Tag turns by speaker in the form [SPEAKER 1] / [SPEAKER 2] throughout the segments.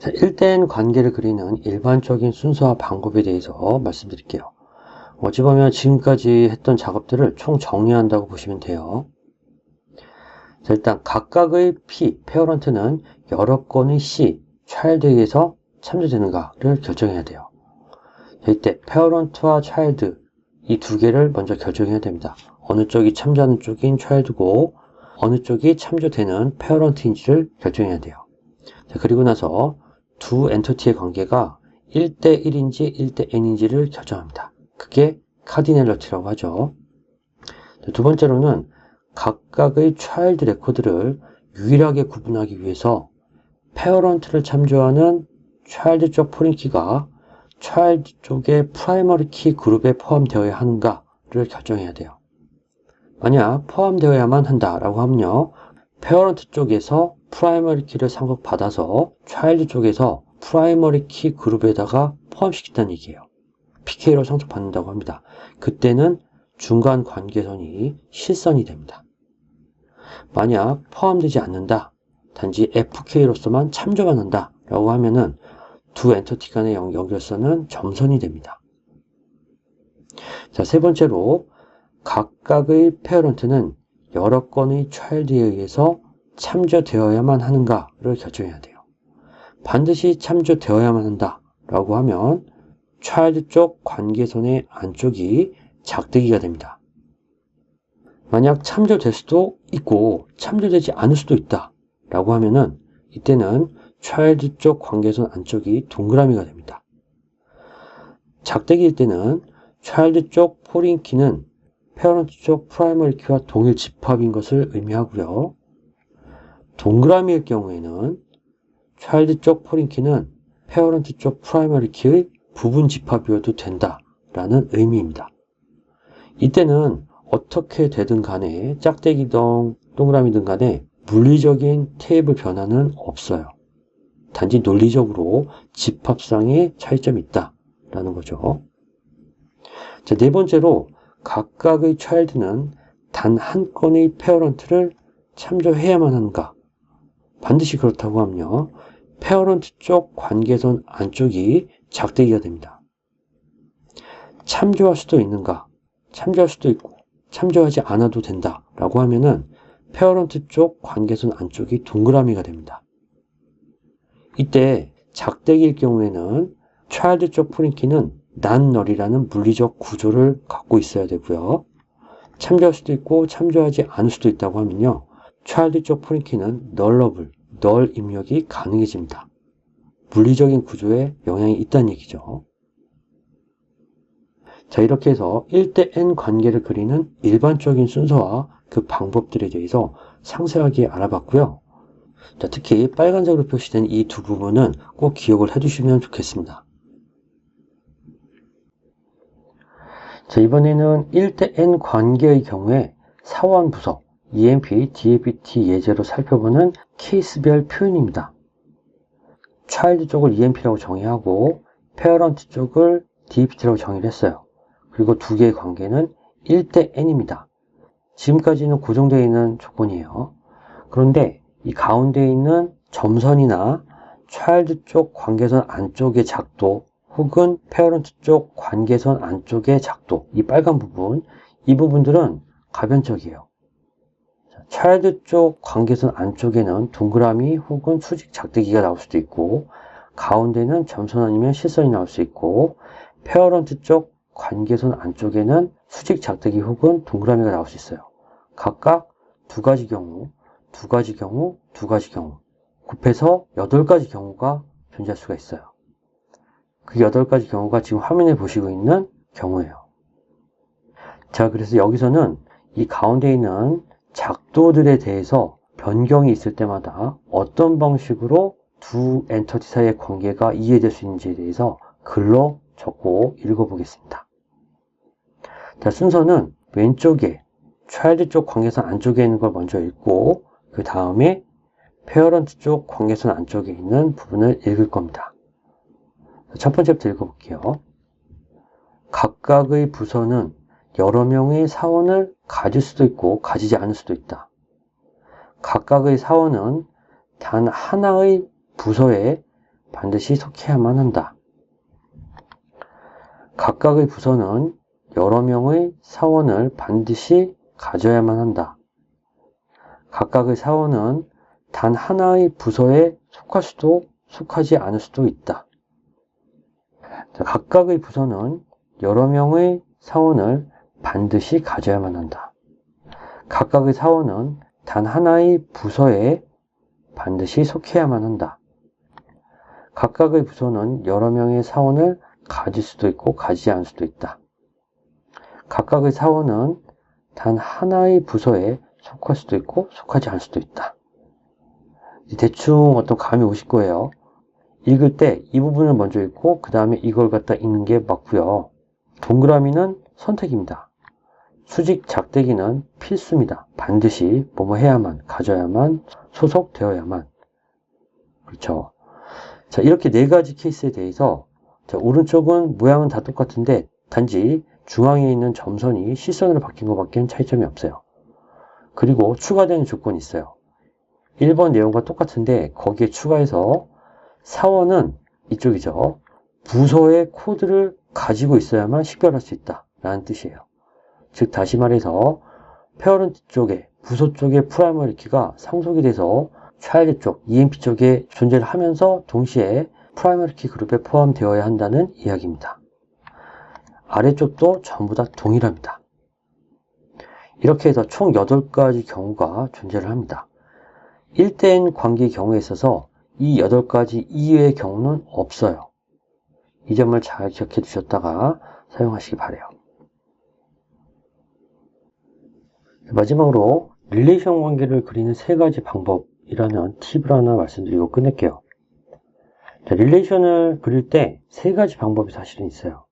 [SPEAKER 1] 자, 1대1 관계를 그리는 일반적인 순서와 방법에 대해서 말씀드릴게요. 어찌 보면 지금까지 했던 작업들을 총 정리한다고 보시면 돼요. 자, 일단 각각의 P, 페어런트는 여러 건의 C, 차일드에게서 참조되는가를 결정해야 돼요. 자, 이때 페어런트와 차일드 이 두 개를 먼저 결정해야 됩니다. 어느 쪽이 참조하는 쪽인 차일드고 어느 쪽이 참조되는 페어런트인지를 결정해야 돼요. 자, 그리고 나서 두 엔터티의 관계가 1대1인지 1대 n인지를 결정합니다. 그게 카디넬러티라고 하죠. 두 번째로는 각각의 차일드 레코드를 유일하게 구분하기 위해서 페어런트를 참조하는 차일드 쪽 포린키가 차일드 쪽의 프라이머리 키 그룹에 포함되어야 하는가를 결정해야 돼요. 만약 포함되어야만 한다라고 하면요, 페어런트 쪽에서 프라이머리 키를 상속받아서 차일드 쪽에서 프라이머리 키 그룹에다가 포함시킨다는 얘기예요. PK로 상속받는다고 합니다. 그때는 중간 관계선이 실선이 됩니다. 만약 포함되지 않는다, 단지 FK로서만 참조만 한다 라고 하면은 두 엔터티 간의 연결선은 점선이 됩니다. 자, 세 번째로 각각의 페어런트는 여러 건의 차일드에 의해서 참조되어야만 하는가를 결정해야 돼요. 반드시 참조되어야만 한다 라고 하면 차일드 쪽 관계선의 안쪽이 작대기가 됩니다. 만약 참조될 수도 있고 참조되지 않을 수도 있다 라고 하면은 이때는 차일드 쪽 관계선 안쪽이 동그라미가 됩니다. 작대기일 때는 차일드 쪽 포린키는 페어런트 쪽 프라이머리 키와 동일 집합인 것을 의미하고요. 동그라미일 경우에는 차일드 쪽 포린키는 페어런트 쪽 프라이머리 키의 부분 집합이어도 된다라는 의미입니다. 이때는 어떻게 되든 간에 짝대기든 동그라미든 간에 물리적인 테이블 변화는 없어요. 단지 논리적으로 집합상의 차이점이 있다라는 거죠. 자, 네 번째로 각각의 차일드는 단 한 건의 페어런트를 참조해야만 하는가? 반드시 그렇다고 하면요, 페어런트 쪽 관계선 안쪽이 작대기가 됩니다. 참조할 수도 있는가? 참조할 수도 있고 참조하지 않아도 된다 라고 하면은 페어런트 쪽 관계선 안쪽이 동그라미가 됩니다. 이때 작대기일 경우에는 차일드 쪽 포린키는 난널이라는 물리적 구조를 갖고 있어야 되고요. 참조할 수도 있고 참조하지 않을 수도 있다고 하면요, 차일드 쪽 포린키는 널러블, 널 입력이 가능해집니다. 물리적인 구조에 영향이 있다는 얘기죠. 자, 이렇게 해서 1대 n 관계를 그리는 일반적인 순서와 그 방법들에 대해서 상세하게 알아봤고요. 자, 특히 빨간색으로 표시된 이 두 부분은 꼭 기억을 해두시면 좋겠습니다. 자, 이번에는 1대 n 관계의 경우에 사원 부서, EMP, DABT 예제로 살펴보는 케이스별 표현입니다. 차일드 쪽을 EMP라고 정의하고 페어런트 쪽을 DABT라고 정의를 했어요. 그리고 두 개의 관계는 1대 n입니다. 지금까지는 고정되어 있는 조건이에요. 그런데 이 가운데 있는 점선이나 차일드 쪽 관계선 안쪽의 작도 혹은 페어런트 쪽 관계선 안쪽의 작도, 이 빨간 부분, 이 부분들은 가변적이에요. 차일드 쪽 관계선 안쪽에는 동그라미 혹은 수직 작대기가 나올 수도 있고, 가운데는 점선 아니면 실선이 나올 수 있고, 페어런트 쪽 관계선 안쪽에는 수직 작대기 혹은 동그라미가 나올 수 있어요. 각각 두 가지 경우, 두 가지 경우, 두 가지 경우, 곱해서 8가지 경우가 존재할 수가 있어요. 그 8가지 경우가 지금 화면에 보시고 있는 경우예요. 자, 그래서 여기서는 이 가운데 있는 작도들에 대해서 변경이 있을 때마다 어떤 방식으로 두 엔터티 사이의 관계가 이해될 수 있는지에 대해서 글로 적고 읽어보겠습니다. 자, 순서는 왼쪽에 차일드 쪽 관계선 안쪽에 있는 걸 먼저 읽고 그 다음에 페어런트 쪽 관계선 안쪽에 있는 부분을 읽을 겁니다. 첫 번째부터 읽어볼게요. 각각의 부서는 여러 명의 사원을 가질 수도 있고 가지지 않을 수도 있다. 각각의 사원은 단 하나의 부서에 반드시 속해야만 한다. 각각의 부서는 여러 명의 사원을 반드시 가져야만 한다. 각각의 사원은 단 하나의 부서에 속할 수도 속하지 않을 수도 있다. 각각의 부서는 여러 명의 사원을 반드시 가져야만 한다. 각각의 사원은 단 하나의 부서에 반드시 속해야만 한다. 각각의 부서는 여러 명의 사원을 가질 수도 있고 가지지 않을 수도 있다. 각각의 사원은 단 하나의 부서에 속할 수도 있고 속하지 않을 수도 있다. 대충 어떤 감이 오실 거예요. 읽을 때 이 부분을 먼저 읽고 그 다음에 이걸 갖다 읽는 게 맞고요. 동그라미는 선택입니다. 수직 작대기는 필수입니다. 반드시 뭐뭐 해야만, 가져야만, 소속되어야만. 그렇죠. 자, 이렇게 네 가지 케이스에 대해서 자, 오른쪽은 모양은 다 똑같은데 단지 중앙에 있는 점선이 실선으로 바뀐 것밖에 차이점이 없어요. 그리고 추가되는 조건이 있어요. 1번 내용과 똑같은데 거기에 추가해서 사원은 이쪽이죠. 부서의 코드를 가지고 있어야만 식별할 수 있다 라는 뜻이에요. 즉 다시 말해서 페어런트 쪽에 부서 쪽의 프라이머리 키가 상속이 돼서 차일드 쪽 EMP 쪽에 존재를 하면서 동시에 프라이머리 키 그룹에 포함되어야 한다는 이야기입니다. 아래쪽도 전부 다 동일합니다. 이렇게 해서 총 8가지 경우가 존재를 합니다. 1대1 관계의 경우에 있어서 이 8가지 이외의 경우는 없어요. 이 점을 잘 기억해 두셨다가 사용하시기 바라요. 마지막으로 릴레이션 관계를 그리는 3가지 방법이라는 팁을 하나 말씀드리고 끝낼게요. 자, 릴레이션을 그릴 때 3가지 방법이 사실은 있어요.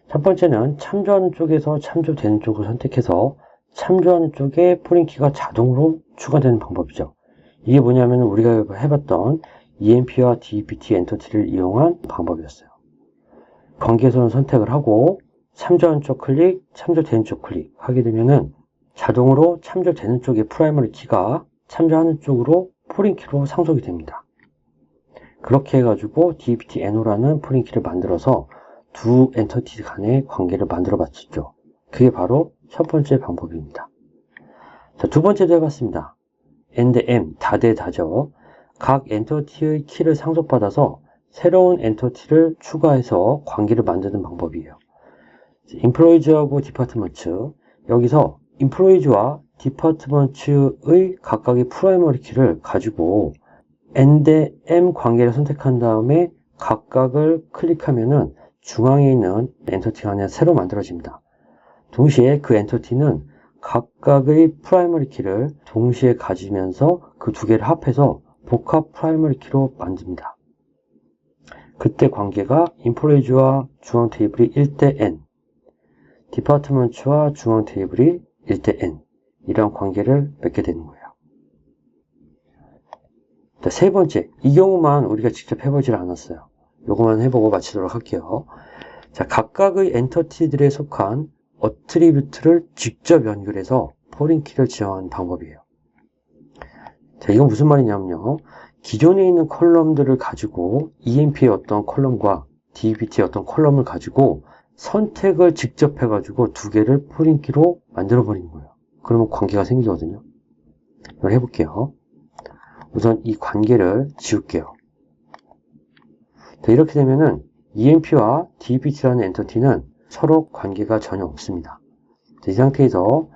[SPEAKER 1] 첫 번째는 참조하는 쪽에서 참조되는 쪽을 선택해서 참조하는 쪽에 포린키가 자동으로 추가되는 방법이죠. 이게 뭐냐면 우리가 해봤던 EMP와 DPT 엔터티를 이용한 방법이었어요. 관계선을 선택을 하고 참조하는 쪽 클릭, 참조되는 쪽 클릭 하게 되면은 자동으로 참조되는 쪽의 프라이머리 키가 참조하는 쪽으로 포린키로 상속이 됩니다. 그렇게 해가지고 DPT-NO라는 포린키를 만들어서 두 엔터티 간의 관계를 만들어 봤었죠. 그게 바로 첫 번째 방법입니다. 자, 두 번째도 해봤습니다. AND-M, 다대다죠. 각 엔터티의 키를 상속받아서 새로운 엔터티를 추가해서 관계를 만드는 방법이에요. 인플로이즈하고 디파트먼트, 여기서 인플로이즈와 디파트먼트의 각각의 프라이머리 키를 가지고 AND-M 관계를 선택한 다음에 각각을 클릭하면은 중앙에 있는 엔터티가 하나 새로 만들어집니다. 동시에 그 엔터티는 각각의 프라이머리 키를 동시에 가지면서 그 두 개를 합해서 복합 프라이머리 키로 만듭니다. 그때 관계가 인플로이즈와 중앙 테이블이 1대 N, 디파트먼트와 중앙 테이블이 1대 N, 이런 관계를 맺게 되는 거예요. 자, 세 번째, 이 경우만 우리가 직접 해보질 않았어요. 요거만 해보고 마치도록 할게요. 자, 각각의 엔터티들에 속한 어트리뷰트를 직접 연결해서 포린키를 지정하는 방법이에요. 자, 이건 무슨 말이냐면요. 기존에 있는 컬럼들을 가지고 EMP의 어떤 컬럼과 DPT의 어떤 컬럼을 가지고 선택을 직접 해가지고 두 개를 포린키로 만들어버리는 거예요. 그러면 관계가 생기거든요. 이걸 해볼게요. 우선 이 관계를 지울게요. 자, 이렇게 되면은 EMP와 DPT라는 엔터티는 서로 관계가 전혀 없습니다. 자, 이 상태에서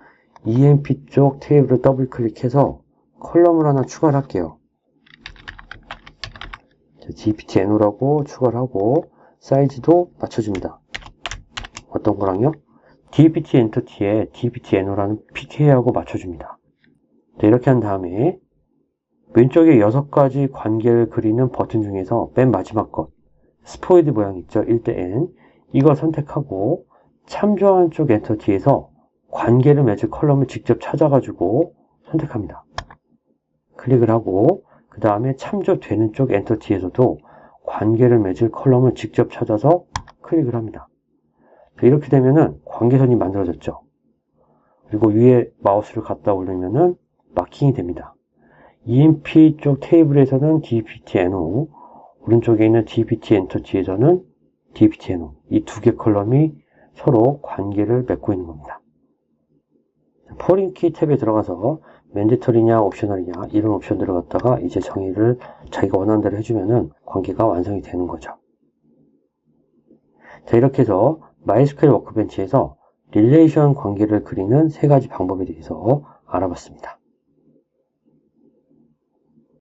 [SPEAKER 1] EMP 쪽 테이블을 더블 클릭해서 컬럼을 하나 추가를 할게요. 자, DPT-NO라고 추가를 하고 사이즈도 맞춰줍니다. 어떤 거랑요? DPT 엔터티에 DPT-NO라는 PK하고 맞춰줍니다. 자, 이렇게 한 다음에 왼쪽에 6가지 관계를 그리는 버튼 중에서 맨 마지막 것 스포이드 모양 있죠? 1대-N, 이걸 선택하고 참조하는 쪽 엔터티에서 관계를 맺을 컬럼을 직접 찾아가지고 선택합니다. 클릭을 하고 그 다음에 참조되는 쪽 엔터티에서도 관계를 맺을 컬럼을 직접 찾아서 클릭을 합니다. 이렇게 되면은 관계선이 만들어졌죠. 그리고 위에 마우스를 갖다 올리면은 마킹이 됩니다. EMP 쪽 테이블에서는 DPT-NO, 오른쪽에 있는 dbt 엔터티에서는 dbt enum 이 두 개 컬럼이 서로 관계를 맺고 있는 겁니다. 포린 키 탭에 들어가서 맨디터리냐 옵셔널이냐 이런 옵션들을 갖다가 이제 정의를 자기가 원하는 대로 해주면은 관계가 완성이 되는 거죠. 자, 이렇게 해서 MySQL 워크벤치에서 릴레이션 관계를 그리는 세 가지 방법에 대해서 알아봤습니다.